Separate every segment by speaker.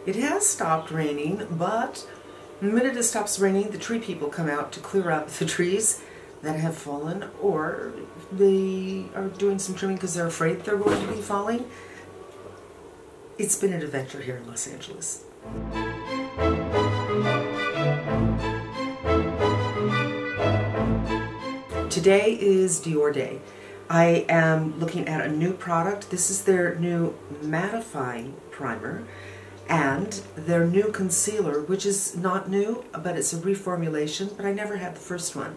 Speaker 1: It has stopped raining, but the minute it stops raining, the tree people come out to clear up the trees that have fallen, or they are doing some trimming because they're afraid they're going to be falling. It's been an adventure here in Los Angeles. Today is Dior Day. I am looking at a new product. This is their new mattifying primer and their new concealer, which is not new, but it's a reformulation, but I never had the first one.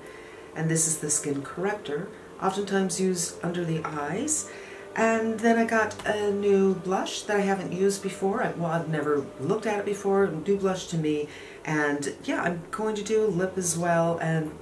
Speaker 1: And this is the skin corrector, oftentimes used under the eyes. And then I got a new blush that I haven't used before. I've never looked at it before. New blush to me. And yeah, I'm going to do lip as well, and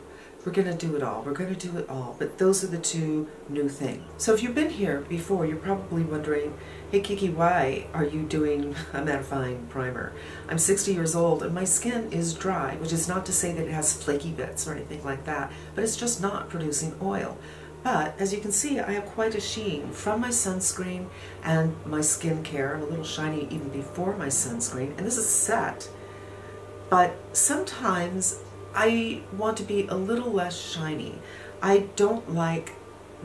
Speaker 1: we're going to do it all. We're going to do it all. But those are the two new things. So if you've been here before, you're probably wondering, hey Kiki, why are you doing a mattifying primer? I'm 60 years old and my skin is dry, which is not to say that it has flaky bits or anything like that, but it's just not producing oil. But as you can see, I have quite a sheen from my sunscreen and my skincare. I'm a little shiny even before my sunscreen, and this is Sept. But sometimes I want to be a little less shiny. I don't like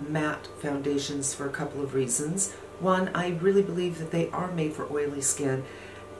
Speaker 1: matte foundations for a couple of reasons. One, I really believe that they are made for oily skin,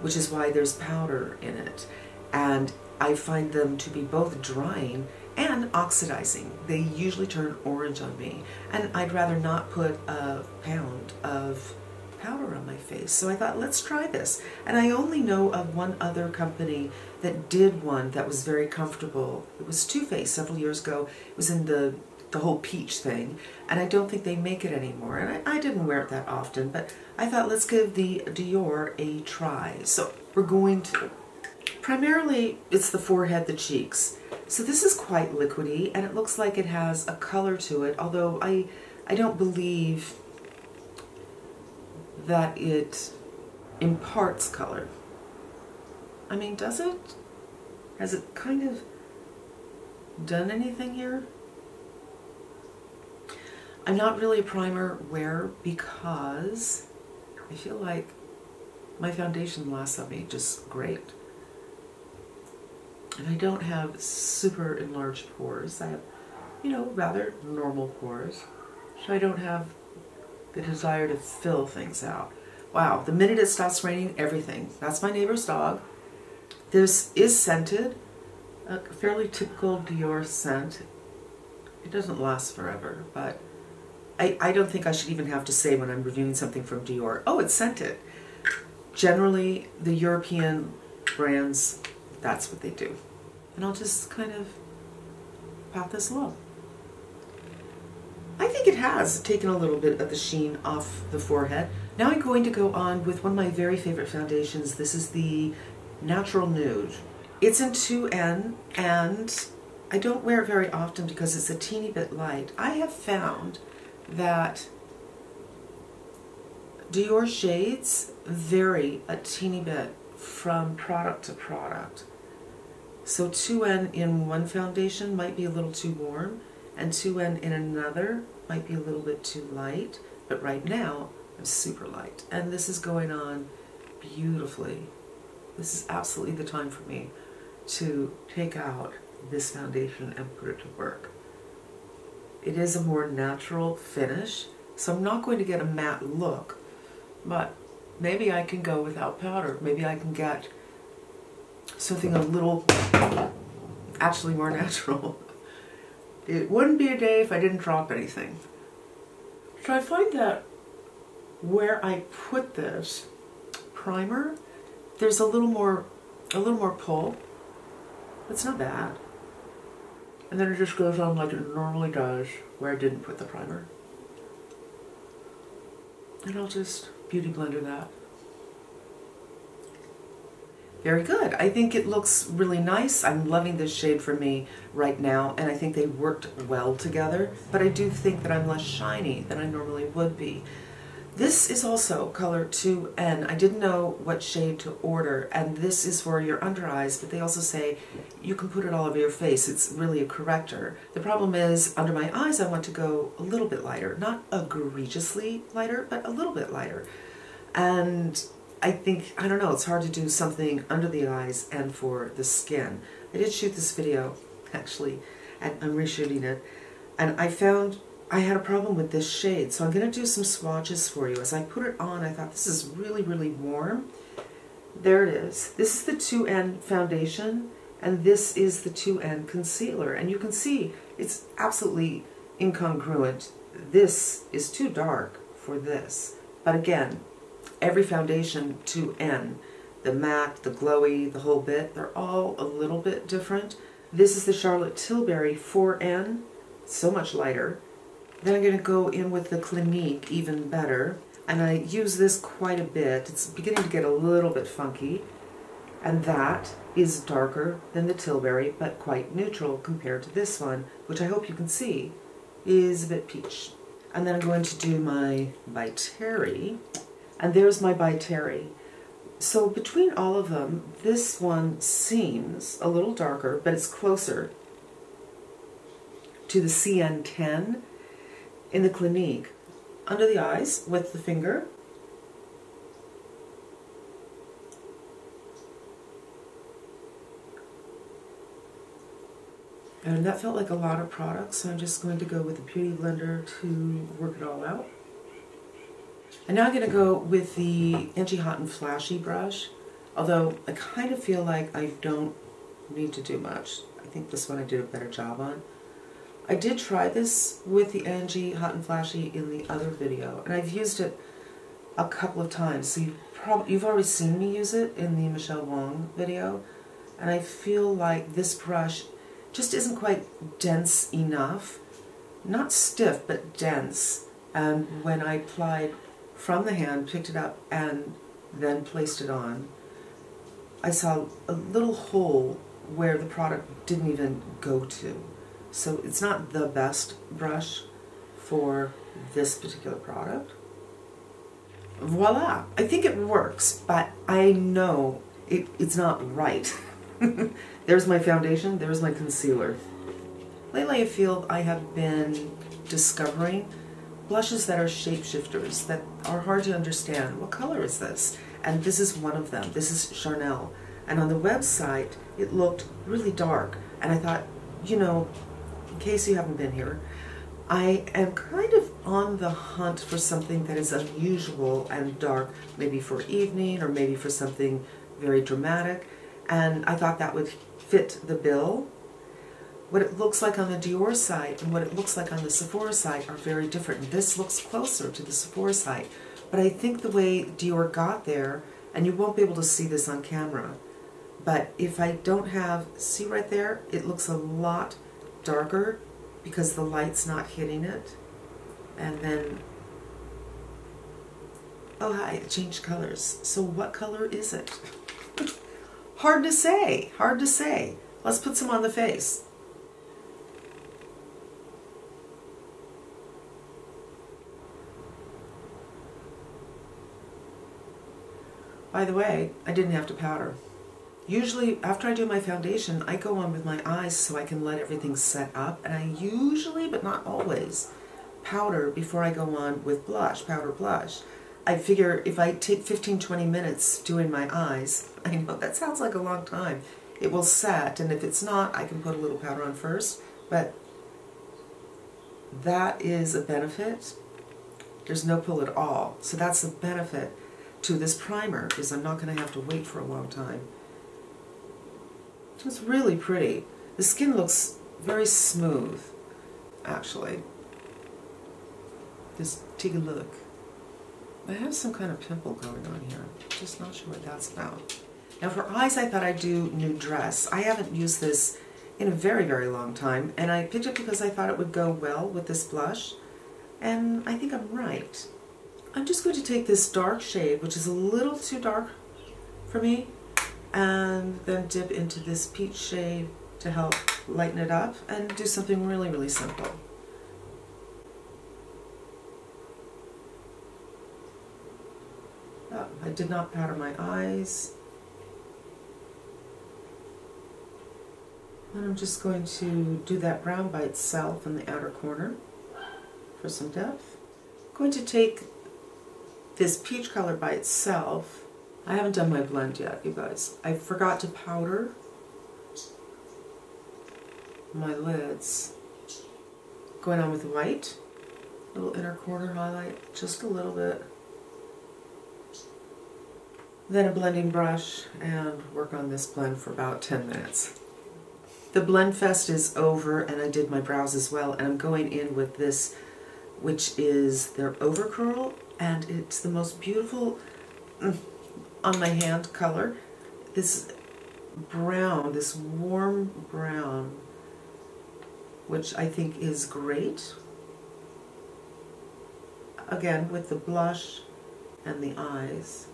Speaker 1: which is why there's powder in it. And I find them to be both drying and oxidizing. They usually turn orange on me. And I'd rather not put a pound of powder on my face. So I thought, let's try this. And I only know of one other company that did one that was very comfortable. It was Too Faced several years ago. It was in the whole peach thing, and I don't think they make it anymore, and I didn't wear it that often, but I thought let's give the Dior a try. So we're going to, primarily it's the forehead, the cheeks. So this is quite liquidy, and it looks like it has a color to it, although I don't believe that it imparts color. I mean, does it? Has it kind of done anything here? I'm not really a primer wearer because I feel like my foundation lasts on me just great. And I don't have super enlarged pores. I have, you know, rather normal pores. So I don't have the desire to fill things out. Wow, the minute it stops raining, everything. That's my neighbor's dog. This is scented, a fairly typical Dior scent. It doesn't last forever, but I don't think I should even have to say when I'm reviewing something from Dior, oh, it's scented. Generally, the European brands, that's what they do. And I'll just kind of pat this low. I think it has taken a little bit of the sheen off the forehead. Now I'm going to go on with one of my very favorite foundations. This is the Natural Nude. It's in 2N, and I don't wear it very often because it's a teeny bit light. I have found that Dior shades vary a teeny bit from product to product. So 2N in one foundation might be a little too warm, and 2N in another might be a little bit too light, but right now I'm super light, and this is going on beautifully. This is absolutely the time for me to take out this foundation and put it to work. It is a more natural finish, so I'm not going to get a matte look, but maybe I can go without powder. Maybe I can get something a little, actually more natural. It wouldn't be a day if I didn't drop anything. So I find that where I put this primer, there's a little more pull. It's not bad. And then it just goes on like it normally does where I didn't put the primer. And I'll just beauty blender that. Very good. I think it looks really nice. I'm loving this shade for me right now, and I think they worked well together, but I do think that I'm less shiny than I normally would be. This is also color 2N. I didn't know what shade to order, and this is for your under eyes, but they also say you can put it all over your face. It's really a corrector. The problem is, under my eyes, I want to go a little bit lighter. Not egregiously lighter, but a little bit lighter. And I think, I don't know, it's hard to do something under the eyes and for the skin. I did shoot this video, actually, and I'm reshooting it, and I found I had a problem with this shade, so I'm going to do some swatches for you. As I put it on, I thought this is really, really warm. There it is. This is the 2N foundation, and this is the 2N concealer, and you can see it's absolutely incongruent. This is too dark for this, but again, every foundation 2N, the matte, the glowy, the whole bit, they're all a little bit different. This is the Charlotte Tilbury 4N, so much lighter. Then I'm going to go in with the Clinique, even better, and I use this quite a bit. It's beginning to get a little bit funky, and that is darker than the Tilbury, but quite neutral compared to this one, which I hope you can see is a bit peach. And then I'm going to do my By Terry, and there's my By Terry. So between all of them, this one seems a little darker, but it's closer to the CN10 in the Clinique. Under the eyes with the finger. And that felt like a lot of products, so I'm just going to go with the Beauty Blender to work it all out. And now I'm going to go with the Angie Hot and Flashy brush, although I kind of feel like I don't need to do much. I think this one I did a better job on. I did try this with the Angie Hot and Flashy in the other video, and I've used it a couple of times, so you've already seen me use it in the Michelle Wong video, and I feel like this brush just isn't quite dense enough. Not stiff, but dense. And when I applied from the hand, picked it up, and then placed it on, I saw a little hole where the product didn't even go to. So it's not the best brush for this particular product. Voila! I think it works, but I know it's not right. There's my foundation, there's my concealer. Lately I feel I have been discovering blushes that are shapeshifters, that are hard to understand. What color is this? And this is one of them. This is Charnel. And on the website, it looked really dark. And I thought, you know, in case you haven't been here, I am kind of on the hunt for something that is unusual and dark, maybe for evening or maybe for something very dramatic. And I thought that would fit the bill. What it looks like on the Dior site and what it looks like on the Sephora site are very different. This looks closer to the Sephora site, but I think the way Dior got there, and you won't be able to see this on camera, but if I don't have, see right there, it looks a lot darker because the light's not hitting it. And then, oh hi, it changed colors. So what color is it? Hard to say, hard to say. Let's put some on the face. By the way, I didn't have to powder. Usually, after I do my foundation, I go on with my eyes so I can let everything set up, and I usually, but not always, powder before I go on with blush, powder blush. I figure if I take 15-20 minutes doing my eyes, I know that sounds like a long time, it will set, and if it's not, I can put a little powder on first, but that is a benefit. There's no pull at all, so that's the benefit to this primer, is I'm not going to have to wait for a long time. It's really pretty. The skin looks very smooth, actually. Just take a look. I have some kind of pimple going on here. I'm just not sure what that's about. Now for eyes, I thought I'd do Nude Dress. I haven't used this in a very, very long time, and I picked it because I thought it would go well with this blush, and I think I'm right. I'm just going to take this dark shade, which is a little too dark for me, and then dip into this peach shade to help lighten it up and do something really, really simple. Oh, I did not powder my eyes. And I'm just going to do that brown by itself in the outer corner for some depth. I'm going to take this peach color by itself I haven't done my blend yet, you guys. I forgot to powder my lids. Going on with white, little inner corner highlight, just a little bit. Then a blending brush and work on this blend for about 10 minutes. The blend fest is over and I did my brows as well, and I'm going in with this, which is their Overcurl, and it's the most beautiful on my hand color. This brown, this warm brown, which I think is great. Again, with the blush and the eyes,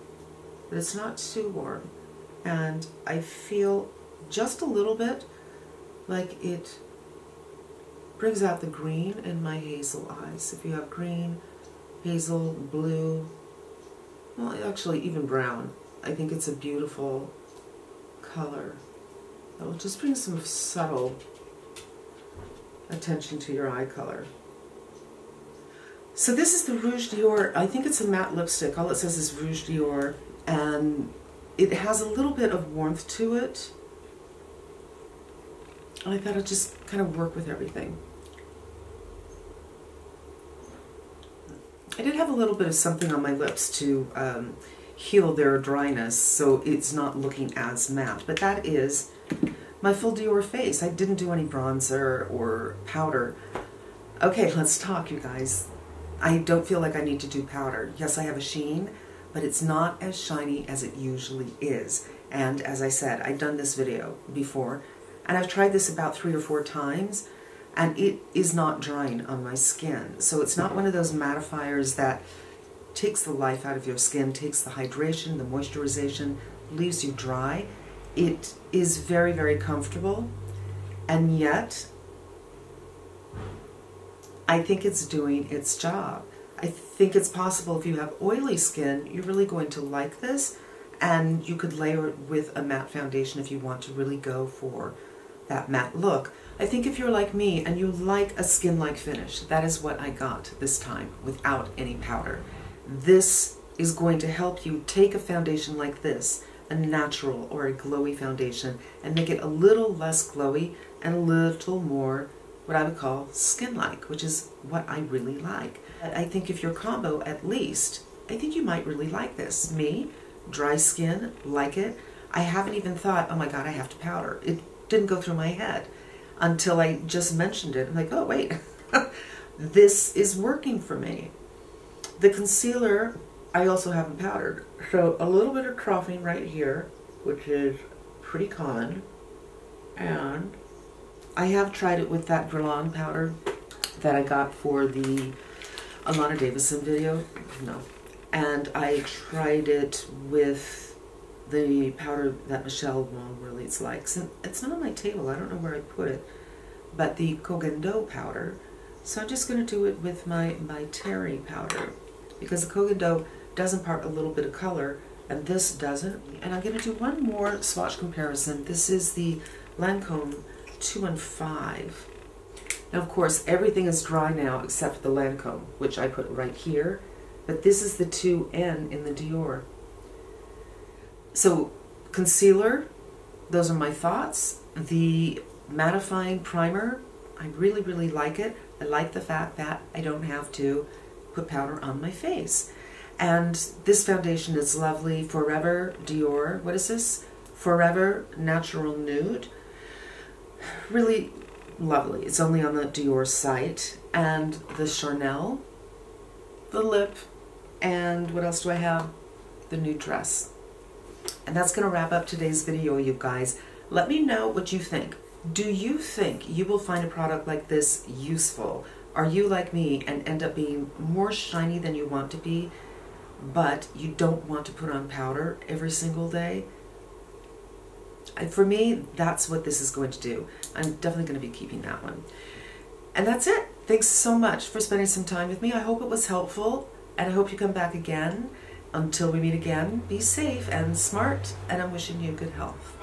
Speaker 1: but it's not too warm. And I feel just a little bit like it brings out the green in my hazel eyes. If you have green, hazel, blue, well, actually even brown, I think it's a beautiful color. That will just bring some subtle attention to your eye color. So this is the Rouge Dior. I think it's a matte lipstick. All it says is Rouge Dior, and it has a little bit of warmth to it. I thought I'd just kind of work with everything. I did have a little bit of something on my lips to heal their dryness, so it's not looking as matte, but that is my full Dior face. I didn't do any bronzer or powder. Okay, let's talk, you guys. I don't feel like I need to do powder. Yes, I have a sheen, but it's not as shiny as it usually is. And as I said, I've done this video before, and I've tried this about 3 or 4 times, and it is not drying on my skin. So it's not one of those mattifiers that takes the life out of your skin, takes the hydration, the moisturization, leaves you dry. It is very, very comfortable, and yet I think it's doing its job. I think it's possible if you have oily skin, you're really going to like this, and you could layer it with a matte foundation if you want to really go for that matte look. I think if you're like me and you like a skin-like finish, that is what I got this time without any powder. This is going to help you take a foundation like this, a natural or a glowy foundation, and make it a little less glowy and a little more what I would call skin-like, which is what I really like. I think if your combo, at least, I think you might really like this. Me, dry skin, like it. I haven't even thought, oh my god, I have to powder. It didn't go through my head until I just mentioned it. I'm like, oh wait, this is working for me. The concealer, I also haven't powdered. So a little bit of troughing right here, which is pretty common, and I have tried it with that Guerlain powder that I got for the Alana Davison video. No. And I tried it with the powder that Michelle Wong really likes. And it's not on my table. I don't know where I put it. But the Hakuhodo powder. So I'm just going to do it with my Terry powder, because the Hakuhodo does impart a little bit of color and this doesn't. And I'm going to do one more swatch comparison. This is the Lancome 215. Now, of course, everything is dry now except the Lancome, which I put right here. But this is the 2N in the Dior. So, concealer, those are my thoughts. The mattifying primer, I really, really like it. I like the fact that I don't have to put powder on my face. And this foundation is lovely. Forever Dior, what is this? Forever Natural Nude. Really lovely. It's only on the Dior site. And the Chanel, the lip, and what else do I have? The Nude dress. And that's going to wrap up today's video, you guys. Let me know what you think. Do you think you will find a product like this useful? Are you like me and end up being more shiny than you want to be, but you don't want to put on powder every single day? For me, that's what this is going to do. I'm definitely going to be keeping that one. And that's it. Thanks so much for spending some time with me. I hope it was helpful, and I hope you come back again. Until we meet again, be safe and smart, and I'm wishing you good health.